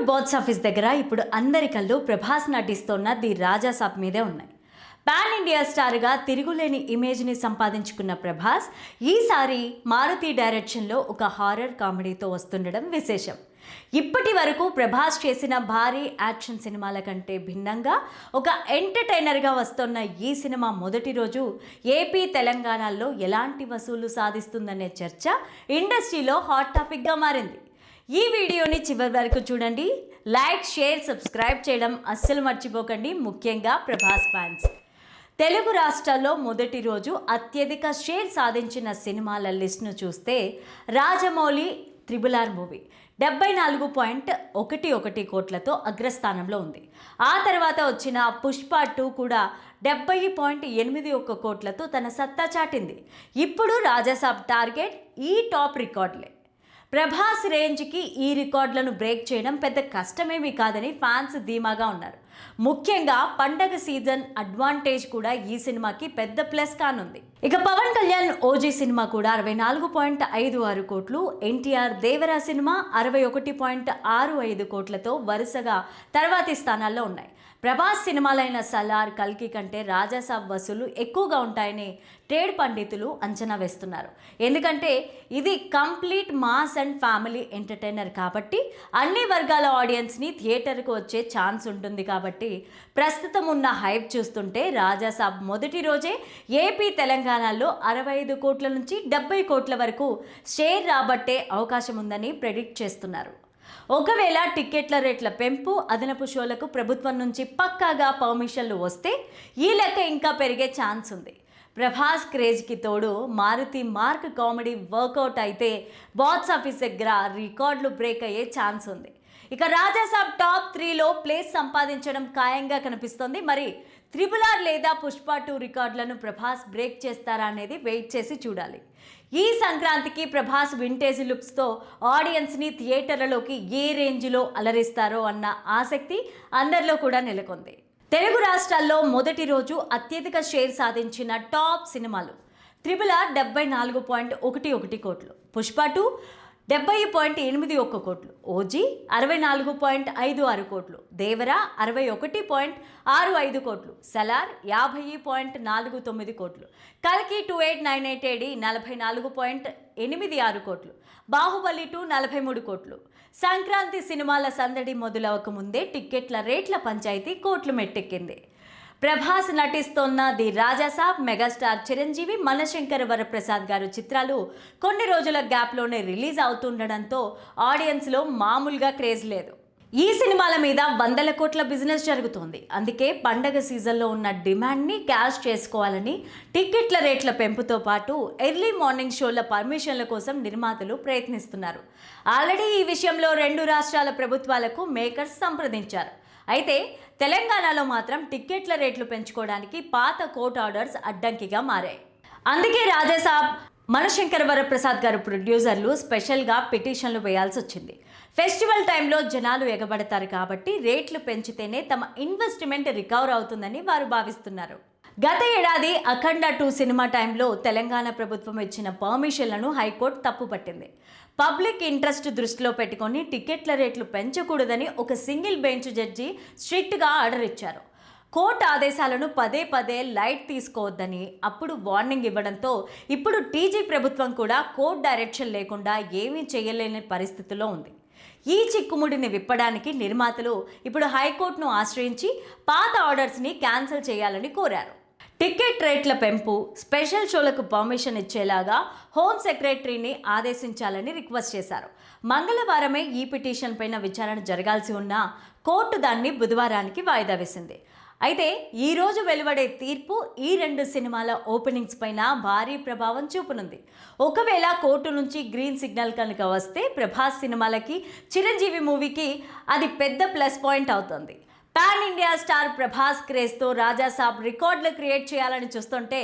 Tollywood box office దగ్గర ఇప్పుడు అందరి కళ్ళు ప్రభాస్ నటిస్తోన్న ది రాజా సాబ్ మీదే ఉన్నాయి. పాన్ ఇండియా స్టార్గా తిరుగులేని ఇమేజ్ని సంపాదించుకున్న ప్రభాస్ ఈసారి మారుతి డైరెక్షన్లో ఒక హారర్ కామెడీతో వస్తుండడం విశేషం. ఇప్పటి వరకు ప్రభాస్ చేసిన భారీ యాక్షన్ సినిమాల కంటే భిన్నంగా ఒక ఎంటర్టైనర్గా వస్తున్న ఈ సినిమా మొదటి రోజు ఏపీ తెలంగాణలో ఎలాంటి వసూళ్లు సాధిస్తుందనే చర్చ ఇండస్ట్రీలో హాట్ టాపిక్గా మారింది. ఈ వీడియోని చివరి వరకు చూడండి. లైక్, షేర్, సబ్స్క్రైబ్ చేయడం అస్సలు మర్చిపోకండి. ముఖ్యంగా ప్రభాస్ ఫ్యాన్స్. తెలుగు రాష్ట్రాల్లో మొదటి రోజు అత్యధిక షేర్ సాధించిన సినిమాల లిస్ట్ను చూస్తే రాజమౌళి RRR మూవీ 74.11 కోట్లతో అగ్రస్థానంలో ఉంది. ఆ తర్వాత వచ్చిన పుష్ప 2 కూడా 70.81 కోట్లతో తన సత్తా చాటింది. ఇప్పుడు రాజాసాబ్ టార్గెట్ ఈ టాప్ రికార్డులే. ప్రభాస్ రేంజ్కి ఈ రికార్డులను బ్రేక్ చేయడం పెద్ద కష్టమేమీ కాదని ఫ్యాన్స్ ధీమాగా ఉన్నారు. ముఖ్యంగా పండగ సీజన్ అడ్వాంటేజ్ కూడా ఈ సినిమాకి పెద్ద ప్లస్ కానుంది. ఇక పవన్ కళ్యాణ్ ఓజీ సినిమా కూడా 64.56 కోట్లు, ఎన్టీఆర్ దేవరా సినిమా 61.65 కోట్లతో వరుసగా తర్వాతి స్థానాల్లో ఉన్నాయి. ప్రభాస్ సినిమాలైన సలార్, కల్కి కంటే రాజాసాబ్ వసూలు ఎక్కువగా ఉంటాయని ట్రేడ్ పండితులు అంచనా వేస్తున్నారు. ఎందుకంటే ఇది complete mass and family entertainer కాబట్టి అన్ని వర్గాల ఆడియన్స్ని థియేటర్కు వచ్చే ఛాన్స్ ఉంటుంది. కాబట్టి ప్రస్తుతం ఉన్న హైప్ చూస్తుంటే రాజాసాబ్ మొదటి రోజే ఏపీ తెలంగాణలో 65 కోట్ల నుంచి 70 కోట్ల వరకు షేర్ రాబట్టే అవకాశం ఉందని ప్రెడిక్ట్ చేస్తున్నారు. ఒకవేళ టికెట్ల రేట్ల పెంపు, అదనపు షోలకు ప్రభుత్వం నుంచి పక్కాగా పర్మిషన్లు వస్తే ఈ లెక్క ఇంకా పెరిగే ఛాన్స్ ఉంది. ప్రభాస్ క్రేజ్కి తోడు మారుతి మార్క్ కామెడీ వర్కౌట్ అయితే బాక్స్ ఆఫీస్ దగ్గర రికార్డులు బ్రేక్ అయ్యే ఛాన్స్ ఉంది. ఇక రాజాసాబ్ టాప్ 3లో ప్లేస్ సంపాదించడం ఖాయంగా కనిపిస్తోంది. మరి RRR లేదా పుష్ప 2 రికార్డులను ప్రభాస్ బ్రేక్ చేస్తారా అనేది వెయిట్ చేసి చూడాలి. ఈ సంక్రాంతికి ప్రభాస్ వింటేజ్ లుక్స్తో ఆడియన్స్ని థియేటర్లలోకి ఏ రేంజ్లో అలరిస్తారో అన్న ఆసక్తి అందరిలో కూడా నెలకొంది. తెలుగు రాష్ట్రాల్లో మొదటి రోజు అత్యధిక షేర్ సాధించిన టాప్ సినిమాలు RRR 74.11 కోట్లు, పుష్ప 2 70.81 కోట్లు, ఓజీ 64.56 కోట్లు, దేవరా 61.65 కోట్లు, సలార్ 50.49 కోట్లు, కల్కి 2898 AD 44.86 కోట్లు, బాహుబలి 2 43 కోట్లు. సంక్రాంతి సినిమాల సందడి మొదలవక ముందే టిక్కెట్ల రేట్ల పంచాయతీ కోట్లు మెట్టెక్కింది. ప్రభాస్ నటిస్తోన్న ది రాజాసాబ్ మెగాస్టార్ చిరంజీవి, మనశంకర వరప్రసాద్ గారు చిత్రాలు కొన్ని రోజుల గ్యాప్లోనే రిలీజ్ అవుతుండడంతో ఆడియన్స్లో మామూలుగా క్రేజ్ లేదు. ఈ సినిమాల మీద వందల కోట్ల బిజినెస్ జరుగుతోంది. అందుకే పండగ సీజన్లో ఉన్న డిమాండ్ని క్యాష్ చేసుకోవాలని టిక్కెట్ల రేట్ల పెంపుతో పాటు ఎర్లీ మార్నింగ్ షోల పర్మిషన్ల కోసం నిర్మాతలు ప్రయత్నిస్తున్నారు. ఆల్రెడీ ఈ విషయంలో 2 రాష్ట్రాల ప్రభుత్వాలకు మేకర్స్ సంప్రదించారు. అయితే తెలంగాణలో మాత్రం టిక్కెట్ల రేట్లు పెంచుకోవడానికి పాత కోర్ట్ ఆర్డర్స్ అడ్డంకిగా మారాయి. అందుకే రాజాసాబ్, మనశంకర వరప్రసాద్ గారు ప్రొడ్యూసర్లు స్పెషల్గా పిటిషన్లు వేయాల్సి వచ్చింది. ఫెస్టివల్ టైంలో జనాలు ఎగబడతారు కాబట్టి రేట్లు పెంచితేనే తమ ఇన్వెస్ట్మెంట్ రికవర్ అవుతుందని వారు భావిస్తున్నారు. గత ఏడాది అఖండ 2 సినిమా టైంలో తెలంగాణ ప్రభుత్వం ఇచ్చిన పర్మిషన్లను హైకోర్టు తప్పుపట్టింది. పబ్లిక్ ఇంట్రెస్ట్ దృష్టిలో పెట్టుకొని టికెట్ల రేట్లు పెంచకూడదని ఒక సింగిల్ బెంచ్ జడ్జి స్ట్రిక్ట్గా ఆర్డర్ ఇచ్చారు. కోర్టు ఆదేశాలను పదే పదే లైట్ తీసుకోవద్దని అప్పుడు వార్నింగ్ ఇవ్వడంతో ఇప్పుడు టీజీ ప్రభుత్వం కూడా కోర్టు డైరెక్షన్ లేకుండా ఏమీ చేయలేని పరిస్థితిలో ఉంది. ఈ చిక్కుముడిని విప్పడానికి నిర్మాతలు ఇప్పుడు హైకోర్టును ఆశ్రయించి పాత ఆర్డర్స్ని క్యాన్సిల్ చేయాలని కోరారు. టికెట్ రేట్ల పెంపు, స్పెషల్ షోలకు పర్మిషన్ ఇచ్చేలాగా హోమ్ సెక్రటరీని ఆదేశించాలని రిక్వెస్ట్ చేశారు. మంగళవారమే ఈ పిటిషన్ పైన విచారణ జరగాల్సి ఉన్న కోర్టు దాన్ని బుధవారానికి వాయిదా వేసింది. అయితే ఈరోజు వెలువడే తీర్పు ఈ 2 సినిమాల ఓపెనింగ్స్ పైన భారీ ప్రభావం చూపనుంది. ఒకవేళ కోర్టు నుంచి గ్రీన్ సిగ్నల్ కనుక వస్తే ప్రభాస్ సినిమాలకి, చిరంజీవి మూవీకి అది పెద్ద ప్లస్ పాయింట్ అవుతుంది. పాన్ ఇండియా స్టార్ ప్రభాస్ క్రేజ్తో రాజాసాబ్ రికార్డులు క్రియేట్ చేయాలని చూస్తుంటే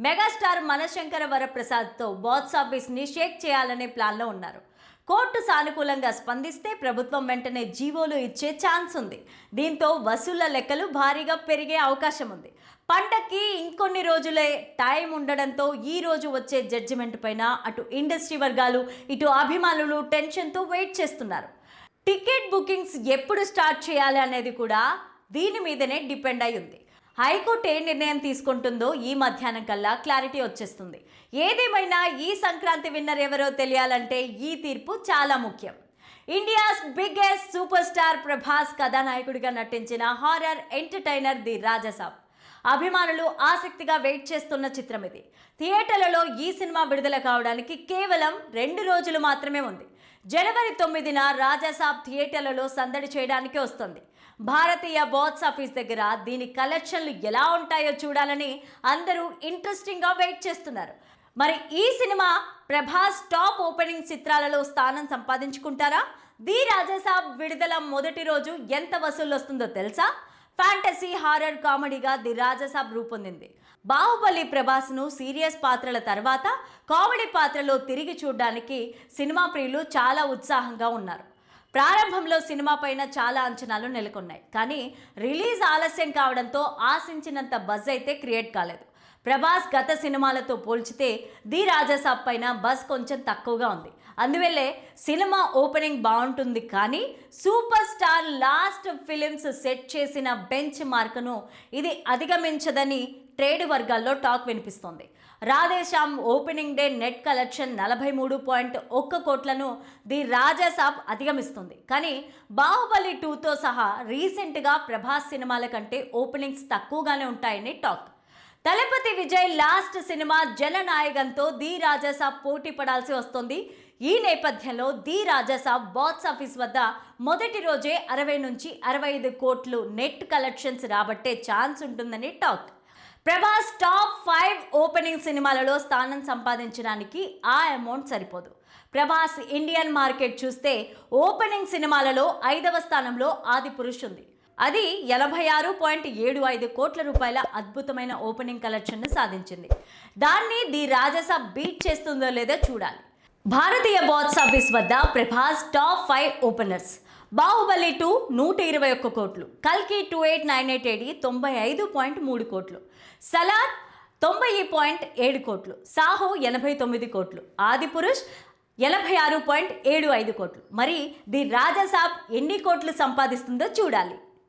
మెగాస్టార్ మనశంకర వరప్రసాద్తో బాక్స్ ఆఫీస్ని షేక్ చేయాలనే ప్లాన్లో ఉన్నారు. కోర్టు సానుకూలంగా స్పందిస్తే ప్రభుత్వం వెంటనే జీవోలు ఇచ్చే ఛాన్స్ ఉంది. దీంతో వసూళ్ల లెక్కలు భారీగా పెరిగే అవకాశం ఉంది. పండక్కి ఇంకొన్ని రోజులే టైం ఉండడంతో ఈ రోజు వచ్చే జడ్జిమెంట్ పైన అటు ఇండస్ట్రీ వర్గాలు, ఇటు అభిమానులు టెన్షన్తో వెయిట్ చేస్తున్నారు. టికెట్ బుకింగ్స్ ఎప్పుడు స్టార్ట్ చేయాలి అనేది కూడా దీని మీదనే డిపెండ్ అయి ఉంది. హైకోర్టు ఏ నిర్ణయం తీసుకుంటుందో ఈ మధ్యాహ్నం కల్లా క్లారిటీ వచ్చేస్తుంది. ఏదేమైనా ఈ సంక్రాంతి విన్నర్ ఎవరో తెలియాలంటే ఈ తీర్పు చాలా ముఖ్యం. India's biggest super star Prabhas కథానాయకుడిగా నటించిన హారర్ ఎంటర్టైనర్ ది రాజసాబ్ అభిమానులు ఆసక్తిగా వెయిట్ చేస్తున్న చిత్రం ఇది. థియేటర్లలో ఈ సినిమా విడుదల కావడానికి కేవలం 2 రోజులు మాత్రమే ఉంది. జనవరి 9న రాజసాబ్ థియేటర్లలో సందడి చేయడానికి వస్తుంది. భారతీయ బాక్స్ ఆఫీస్ దగ్గర దీని కలెక్షన్లు ఎలా ఉంటాయో చూడాలని అందరూ ఇంట్రెస్టింగ్గా వెయిట్ చేస్తున్నారు. మరి ఈ సినిమా ప్రభాస్ టాప్ ఓపెనింగ్ చిత్రాలలో స్థానం సంపాదించుకుంటారా? ది రాజసాబ్ విడుదల మొదటి రోజు ఎంత వసూలు వస్తుందో తెలుసా? ఫ్యాంటసీ హారర్ కామెడీగా ది రాజసాబ్ రూపొందింది. బాహుబలి ప్రభాస్ను సీరియస్ పాత్రల తర్వాత కామెడీ పాత్రలో తిరిగి చూడడానికి సినిమా ప్రియులు చాలా ఉత్సాహంగా ఉన్నారు. ప్రారంభంలో సినిమా పైన చాలా అంచనాలు నెలకొన్నాయి, కానీ రిలీజ్ ఆలస్యం కావడంతో ఆశించినంత బజ్ అయితే క్రియేట్ కాలేదు. ప్రభాస్ గత సినిమాలతో పోల్చితే ది రాజసాబ్ పైన బజ్ కొంచెం తక్కువగా ఉంది. అందువల్లే సినిమా ఓపెనింగ్ బాగుంటుంది, కానీ super star last films set చేసిన బెంచ్ మార్కును ఇది అధిగమించదని ట్రేడ్ వర్గాల్లో టాక్ వినిపిస్తోంది. Radhe Shyam opening day net collection 43.1 కోట్లను ది రాజసాబ్ అధిగమిస్తుంది. కానీ బాహుబలి 2తో సహా రీసెంట్గా ప్రభాస్ సినిమాల కంటే ఓపెనింగ్స్ తక్కువగానే ఉంటాయని talk. Thalapathy Vijay last cinema జననాయకంతో ది రాజసాబ్ పోటీ పడాల్సి వస్తుంది. ఈ నేపథ్యంలో ది రాజసాబ్ బాక్స్ ఆఫీస్ వద్ద మొదటి రోజే 60 నుంచి 65 కోట్లు నెట్ కలెక్షన్స్ రాబట్టే ఛాన్స్ ఉంటుందని టాక్. ప్రభాస్ టాప్ 5 ఓపెనింగ్ సినిమాలలో స్థానం సంపాదించడానికి ఆ అమౌంట్ సరిపోదు. ప్రభాస్ ఇండియన్ మార్కెట్ చూస్తే ఓపెనింగ్ సినిమాలలో 5వ స్థానంలో ఆదిపురుష్ ఉంది. అది 86.75 కోట్ల రూపాయల అద్భుతమైన ఓపెనింగ్ కలెక్షన్ను సాధించింది. దాన్ని ది రాజసాబ్ బీట్ చేస్తుందో లేదో చూడాలి. భారతీయ బాక్స్ ఆఫీస్ వద్ద ప్రభాస్ టాప్ 5 ఓపెనర్స్: బాహుబలి 2 121 కోట్లు, కల్కి 2898 AD 95.3 కోట్లు, సలార్ 90.7 కోట్లు, సాహో 89 కోట్లు, ఆదిపురుష్ 86.75 కోట్లు. మరి ది రాజసాబ్ ఎన్ని కోట్లు సంపాదిస్తుందో చూడాలి.